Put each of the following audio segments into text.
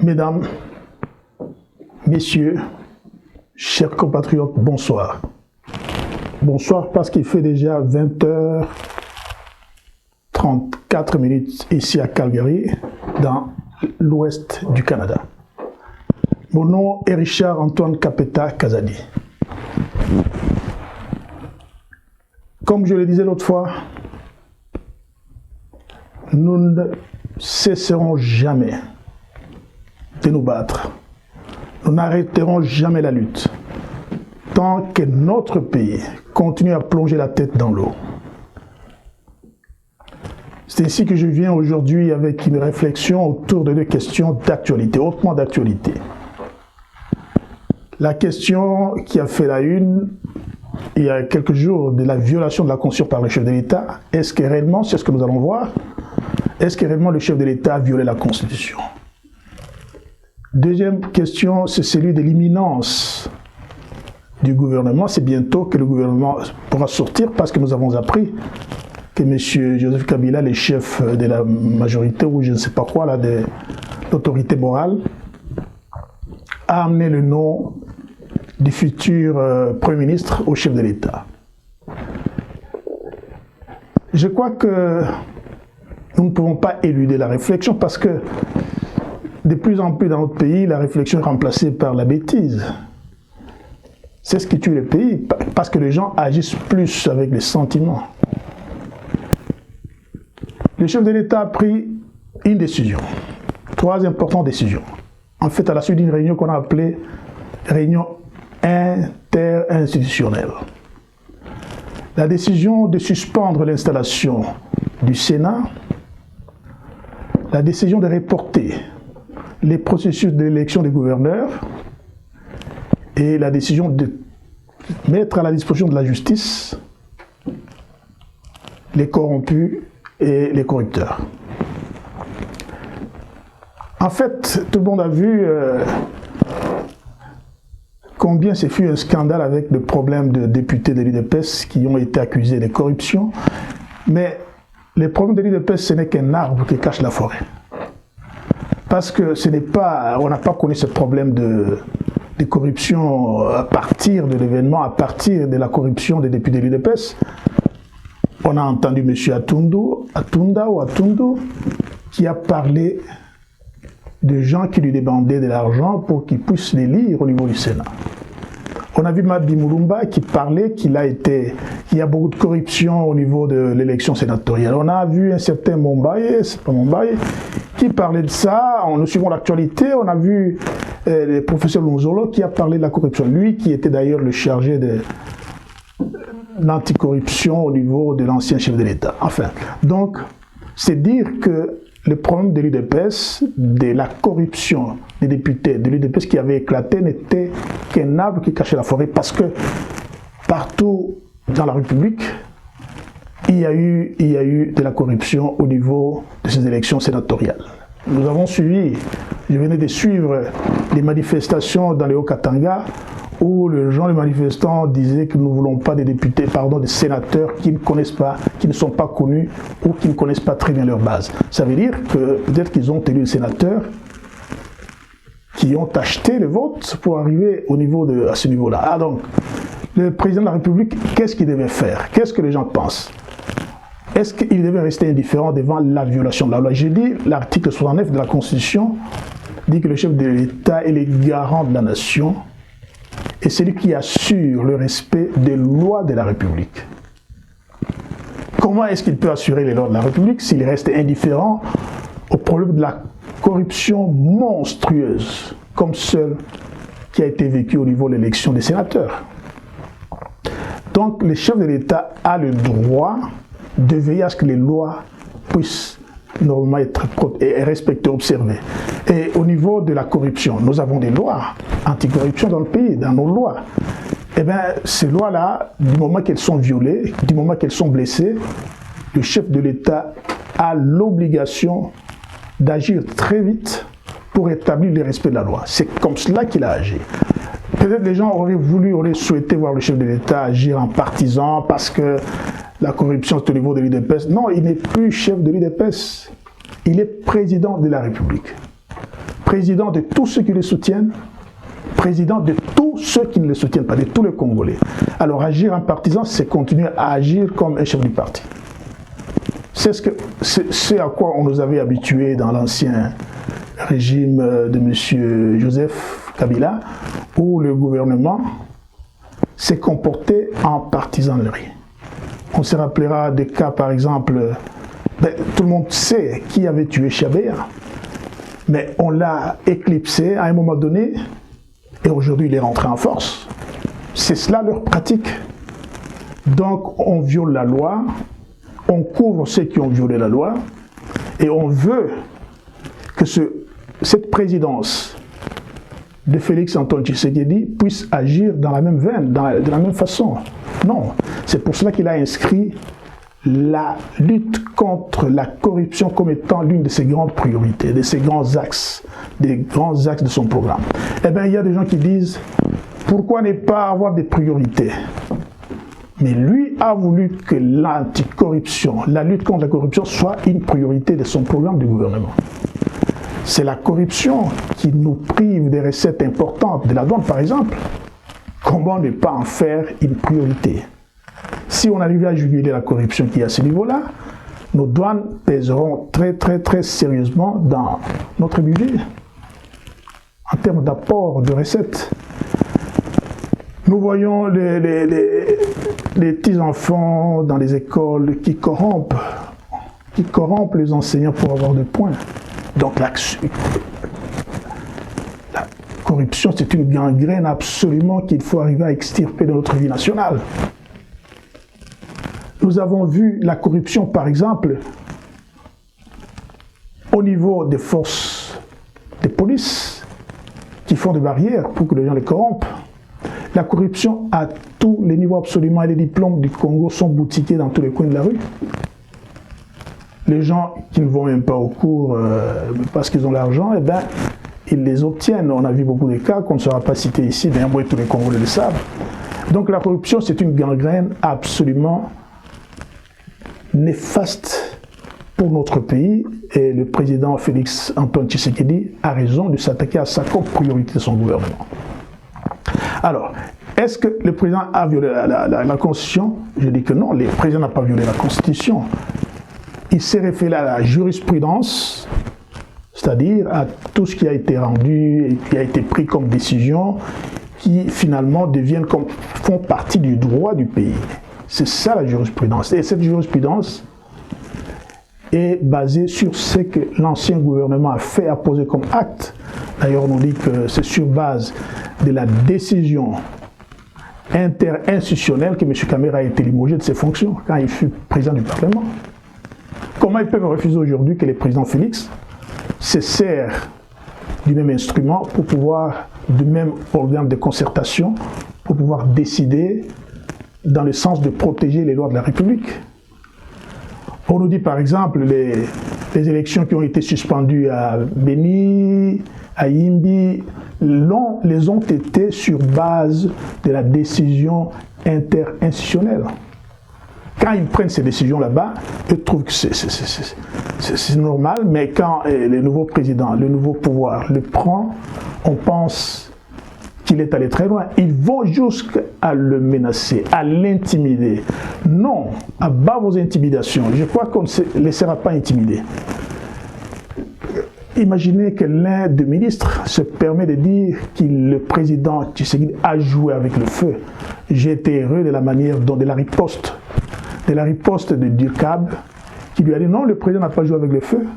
Mesdames, Messieurs, chers compatriotes, bonsoir. Bonsoir parce qu'il fait déjà 20h34 ici à Calgary, dans l'ouest du Canada. Mon nom est Richard Antoine Kapeta Kazadi. Comme je le disais l'autre fois, nous ne cesserons jamais de nous battre. Nous n'arrêterons jamais la lutte tant que notre pays continue à plonger la tête dans l'eau. C'est ainsi que je viens aujourd'hui avec une réflexion autour de deux questions d'actualité, hautement d'actualité. La question qui a fait la une il y a quelques jours de la violation de la Constitution par le chef de l'État, est-ce que réellement, c'est ce que nous allons voir, est-ce que réellement le chef de l'État a violé la Constitution? Deuxième question, c'est celui de l'imminence du gouvernement. C'est bientôt que le gouvernement pourra sortir parce que nous avons appris que M. Joseph Kabila, le chef de la majorité ou je ne sais pas quoi, là, de l'autorité morale, a amené le nom du futur Premier ministre au chef de l'État. Je crois que nous ne pouvons pas éluder la réflexion parce que de plus en plus dans notre pays, la réflexion est remplacée par la bêtise. C'est ce qui tue le pays, parce que les gens agissent plus avec les sentiments. Le chef de l'État a pris une décision, trois importantes décisions. En fait, à la suite d'une réunion qu'on a appelée réunion interinstitutionnelle. La décision de suspendre l'installation du Sénat, la décision de reporter les processus d'élection des gouverneurs et la décision de mettre à la disposition de la justice les corrompus et les corrupteurs. En fait, tout le monde a vu combien ce fut un scandale avec le problème de députés de l'UDPS qui ont été accusés de corruption. Mais le problème de l'UDPS, ce n'est qu'un arbre qui cache la forêt. Parce que ce n'est pas, on n'a pas connu ce problème de corruption à partir de l'événement, à partir de la corruption des députés de l'UDPS. On a entendu M. Atunda qui a parlé de gens qui lui demandaient de l'argent pour qu'il puisse les lire au niveau du Sénat. On a vu Mabi Mulumba qui parlait qu'il y a beaucoup de corruption au niveau de l'élection sénatoriale. On a vu un certain Mombaye, c'est pas Mombaye, qui parlait de ça. Nous suivons l'actualité. On a vu le professeur Lonzolo qui a parlé de la corruption. Lui qui était d'ailleurs le chargé de l'anticorruption au niveau de l'ancien chef de l'État. Enfin, donc, c'est dire que le problème de l'UDPS, de la corruption des députés de l'UDPS qui avait éclaté, n'était qu'un arbre qui cachait la forêt parce que partout dans la République, il y a eu de la corruption au niveau de ces élections sénatoriales. Nous avons suivi, je venais de suivre les manifestations dans les Hauts-Katanga où les manifestants disaient que nous ne voulons pas des députés, des sénateurs qui ne connaissent pas, qui ne sont pas connus ou qui ne connaissent pas très bien leur base. Ça veut dire que peut-être qu'ils ont élu des sénateurs qui ont acheté le vote pour arriver à ce niveau-là. Ah donc, le président de la République, qu'est-ce qu'il devait faire? Qu'est-ce que les gens pensent? Est-ce qu'il devait rester indifférent devant la violation de la loi? J'ai dit, l'article 69 de la Constitution dit que le chef de l'État est le garant de la nation et celui qui assure le respect des lois de la République. Comment est-ce qu'il peut assurer les lois de la République s'il reste indifférent au problème de la corruption monstrueuse, comme celle qui a été vécue au niveau de l'élection des sénateurs? Donc, le chef de l'État a le droit de veiller à ce que les lois puissent normalement être respectées, observées. Et au niveau de la corruption, nous avons des lois anticorruption dans le pays, dans nos lois. Eh bien, ces lois-là, du moment qu'elles sont violées, du moment qu'elles sont blessées, le chef de l'État a l'obligation d'agir très vite pour établir le respect de la loi. C'est comme cela qu'il a agi. Peut-être les gens auraient souhaité voir le chef de l'État agir en partisan parce que la corruption c'est au niveau de l'UDPS. Non, il n'est plus chef de l'UDPS. Il est président de la République. président de tous ceux qui le soutiennent, président de tous ceux qui ne le soutiennent pas, de tous les Congolais. Alors agir en partisan, c'est continuer à agir comme un chef du parti. C'est à quoi on nous avait habitués dans l'ancien régime de M. Joseph Kabila, où le gouvernement s'est comporté en partisanerie. On se rappellera des cas, par exemple, tout le monde sait qui avait tué Chabert, mais on l'a éclipsé à un moment donné, et aujourd'hui il est rentré en force. C'est cela leur pratique. Donc on viole la loi, on couvre ceux qui ont violé la loi, et on veut que cette présidence de Félix Antoine Tshisekedi puisse agir dans la même veine, de la même façon. Non, c'est pour cela qu'il a inscrit la lutte contre la corruption comme étant l'une de ses grandes priorités, de ses grands axes, des grands axes de son programme. Eh bien, il y a des gens qui disent, pourquoi ne pas avoir des priorités? Mais lui a voulu que l'anticorruption, la lutte contre la corruption soit une priorité de son programme de gouvernement. C'est la corruption qui nous prive des recettes importantes de la douane, par exemple. Comment ne pas en faire une priorité? Si on arrivait à juguler la corruption qui est à ce niveau-là, nos douanes pèseront très sérieusement dans notre budget en termes d'apport de recettes. Nous voyons les petits-enfants dans les écoles qui corrompent les enseignants pour avoir des points. Donc la corruption, c'est une gangrène absolument qu'il faut arriver à extirper de notre vie nationale. Nous avons vu la corruption, par exemple, au niveau des forces de police qui font des barrières pour que les gens les corrompent. La corruption à tous les niveaux absolument, et les diplômes du Congo sont boutiqués dans tous les coins de la rue. Les gens qui ne vont même pas au cours parce qu'ils ont l'argent, eh bien, ils les obtiennent. On a vu beaucoup de cas qu'on ne sera pas cité ici, mais moi tous les Congolais le savent. Donc la corruption, c'est une gangrène absolument néfaste pour notre pays, et le président Félix Antoine Tshisekedi a raison de s'attaquer à ça comme priorité de son gouvernement. Alors, est-ce que le président a violé la Constitution? Je dis que non, le président n'a pas violé la Constitution. Il s'est référé à la jurisprudence, c'est-à-dire à tout ce qui a été rendu et qui a été pris comme décision, qui finalement font partie du droit du pays. C'est ça la jurisprudence. Et cette jurisprudence est basée sur ce que l'ancien gouvernement a fait, a posé comme acte. D'ailleurs, on nous dit que c'est sur base de la décision interinstitutionnelle que M. Kamera a été limogé de ses fonctions quand il fut président du Parlement. Comment ils peuvent refuser aujourd'hui que le président Félix se sert du même instrument pour pouvoir, du même organe de concertation, pour pouvoir décider dans le sens de protéger les lois de la République? On nous dit par exemple les élections qui ont été suspendues à Beni, à Yimbi, les ont été sur base de la décision interinstitutionnelle. Quand ils prennent ces décisions là-bas, ils trouvent que c'est normal, mais quand le nouveau président, le nouveau pouvoir le prend, on pense qu'il est allé très loin. Ils vont jusqu'à le menacer, à l'intimider. Non, à bas vos intimidations. Je crois qu'on ne se laissera pas intimider. Imaginez que l'un des ministres se permet de dire que le président Tshisekedi a joué avec le feu. J'ai été heureux de la manière dont, de la riposte de Durkab, qui lui a dit non, le président n'a pas joué avec le feu.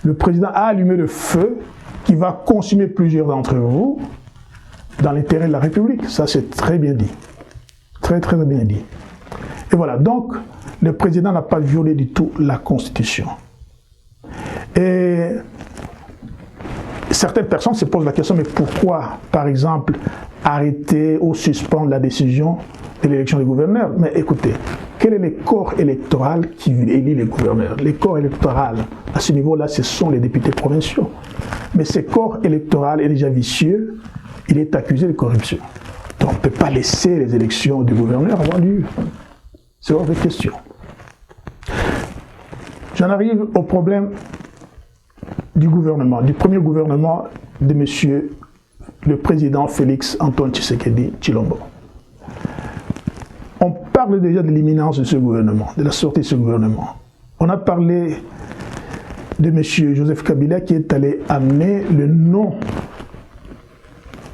Le président a allumé le feu qui va consumer plusieurs d'entre vous dans l'intérêt de la République. Ça, c'est très bien dit. Très bien dit. Et voilà, donc, le président n'a pas violé du tout la Constitution. Et certaines personnes se posent la question, mais pourquoi, par exemple, arrêter ou suspendre la décision de l'élection des gouverneurs? Mais écoutez, quel est le corps électoral qui élit les gouverneurs? Les corps électoraux, à ce niveau-là, ce sont les députés provinciaux. Mais ce corps électoral est déjà vicieux, il est accusé de corruption. Donc on ne peut pas laisser les élections du gouverneur avoir lieu. C'est hors de question. J'en arrive au problème du gouvernement, du premier gouvernement de M. le président Félix Antoine Tshisekedi Tshilombo. On parle déjà de l'imminence de ce gouvernement, de la sortie de ce gouvernement. On a parlé de M. Joseph Kabila qui est allé amener le nom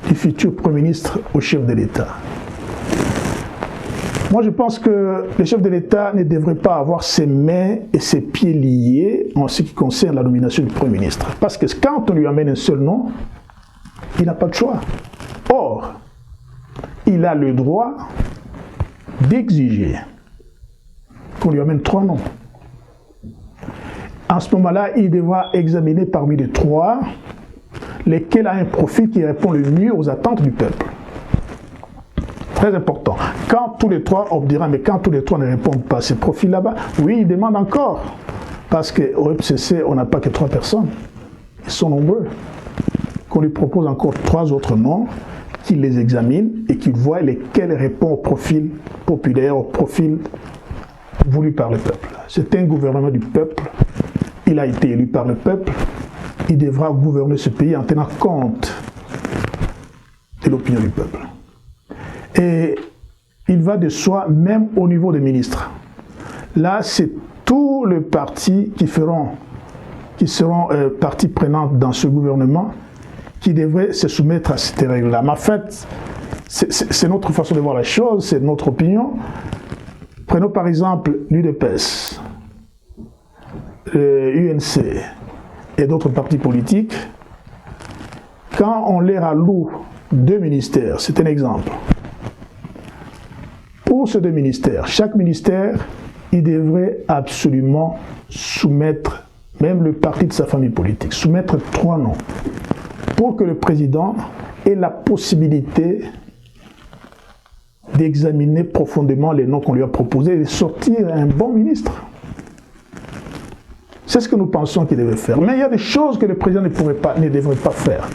du futur Premier ministre au chef de l'État. Moi, je pense que le chef de l'État ne devrait pas avoir ses mains et ses pieds liés en ce qui concerne la nomination du Premier ministre. Parce que quand on lui amène un seul nom, il n'a pas de choix. Or, il a le droit d'exiger qu'on lui amène 3 noms. En ce moment-là, il devra examiner parmi les 3 lesquels a un profil qui répond le mieux aux attentes du peuple. Très important. Quand tous les 3, on dira, mais quand tous les 3 ne répondent pas à ces profils là-bas, oui, ils demandent encore. Parce qu'au FCC, on n'a pas que 3 personnes. Ils sont nombreux. Qu'on lui propose encore 3 autres noms, qu'il les examine et qu'il voit lesquels répondent au profil populaire, au profil voulu par le peuple. C'est un gouvernement du peuple. Il a été élu par le peuple. Il devra gouverner ce pays en tenant compte de l'opinion du peuple. Et il va de soi, même au niveau des ministres. Là, c'est tous les partis qui seront partie prenante dans ce gouvernement qui devraient se soumettre à cette règle-là. Mais en fait, c'est notre façon de voir la chose, c'est notre opinion. Prenons par exemple l'UDPS, l'UNC et d'autres partis politiques. Quand on leur alloue 2 ministères, c'est un exemple. Pour ces 2 ministères, chaque ministère, il devrait absolument soumettre, même le parti de sa famille politique, soumettre 3 noms pour que le président ait la possibilité d'examiner profondément les noms qu'on lui a proposés et de sortir un bon ministre. C'est ce que nous pensons qu'il devait faire. Mais il y a des choses que le président ne devrait pas faire.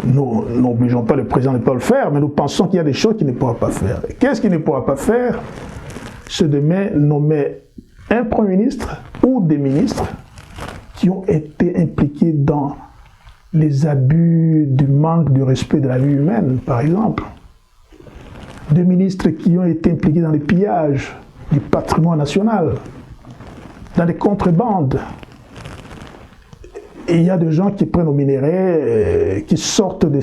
Nous n'obligeons pas le président de ne pas le faire, mais nous pensons qu'il y a des choses qu'il ne pourra pas faire. Qu'est-ce qu'il ne pourra pas faire? C'est de nommer un Premier ministre ou des ministres qui ont été impliqués dans les abus du manque de respect de la vie humaine, par exemple. Des ministres qui ont été impliqués dans les pillages du patrimoine national, dans les contrebandes. Et il y a des gens qui prennent au minerai, qui sortent de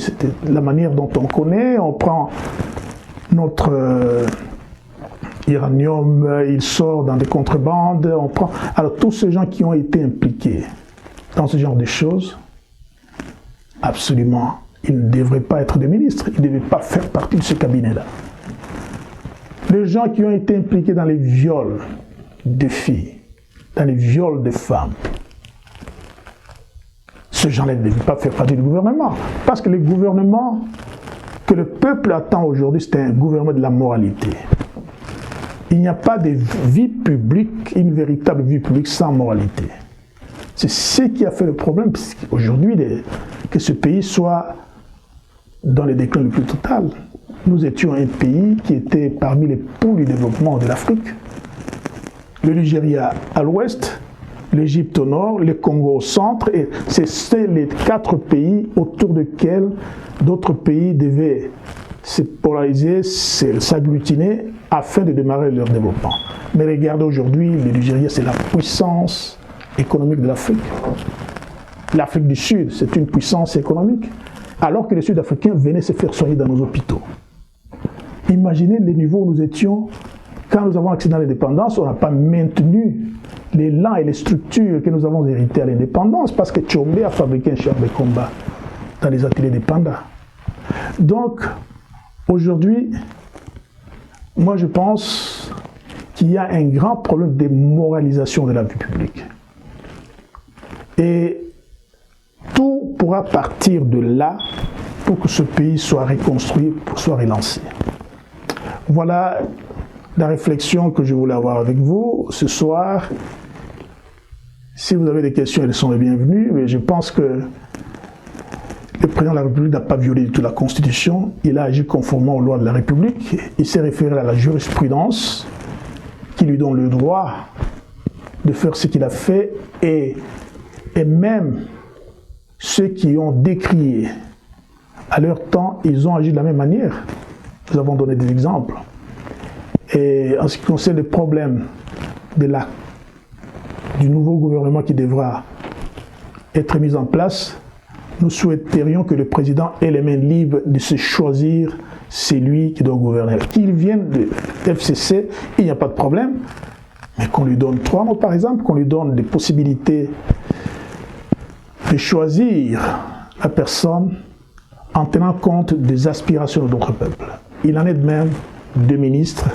la manière dont on connaît. On prend notre uranium, il sort dans des contrebandes. Alors tous ces gens qui ont été impliqués dans ce genre de choses, absolument, ils ne devraient pas être des ministres. Ils ne devaient pas faire partie de ce cabinet-là. Les gens qui ont été impliqués dans les viols de filles, dans les viols de femmes, ces gens-là ne devaient pas faire partie du gouvernement. Parce que le gouvernement que le peuple attend aujourd'hui, c'est un gouvernement de la moralité. Il n'y a pas de vie publique, une véritable vie publique sans moralité. C'est ce qui a fait le problème, aujourd'hui, que ce pays soit dans le déclin le plus total. Nous étions un pays qui était parmi les pôles du développement de l'Afrique. Le Nigeria à l'ouest, l'Égypte au nord, le Congo au centre, et c'est les 4 pays autour desquels d'autres pays devaient se polariser, s'agglutiner afin de démarrer leur développement. Mais regardez aujourd'hui, le Nigeria, c'est la puissance économique de l'Afrique. L'Afrique du Sud, c'est une puissance économique, alors que les Sud-Africains venaient se faire soigner dans nos hôpitaux. Imaginez les niveaux où nous étions quand nous avons accédé à l'indépendance. On n'a pas maintenu l'élan et les structures que nous avons héritées à l'indépendance parce que Tchombe a fabriqué un char de combat dans les ateliers des pandas. Donc, aujourd'hui, moi je pense qu'il y a un grand problème de moralisation de la vie publique. Et tout pourra partir de là pour que ce pays soit reconstruit, soit relancé. Voilà la réflexion que je voulais avoir avec vous ce soir. Si vous avez des questions, elles sont les bienvenues, mais je pense que le président de la République n'a pas violé du tout la Constitution. Il a agi conformément aux lois de la République. Il s'est référé à la jurisprudence qui lui donne le droit de faire ce qu'il a fait et même ceux qui ont décrié à leur temps, ils ont agi de la même manière. Nous avons donné des exemples. Et en ce qui concerne le problème du nouveau gouvernement qui devra être mis en place, nous souhaiterions que le président ait les mains libres de se choisir celui qui doit gouverner. Qu'il vienne de FCC, il n'y a pas de problème, mais qu'on lui donne 3 mots par exemple, qu'on lui donne des possibilités de choisir la personne en tenant compte des aspirations de notre peuple. Il en est de même des ministres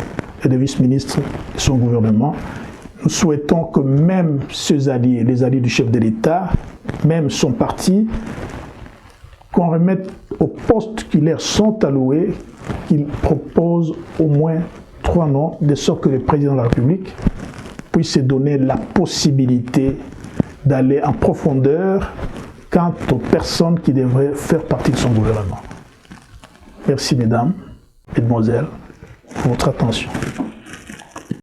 et des vice-ministres de son gouvernement. Nous souhaitons que même ses alliés, les alliés du chef de l'État, même son parti, qu'on remette aux postes qui leur sont alloués, qu'il propose au moins 3 noms, de sorte que le président de la République puisse se donner la possibilité d'aller en profondeur quant aux personnes qui devraient faire partie de son gouvernement. Merci mesdames, mesdemoiselles, pour votre attention.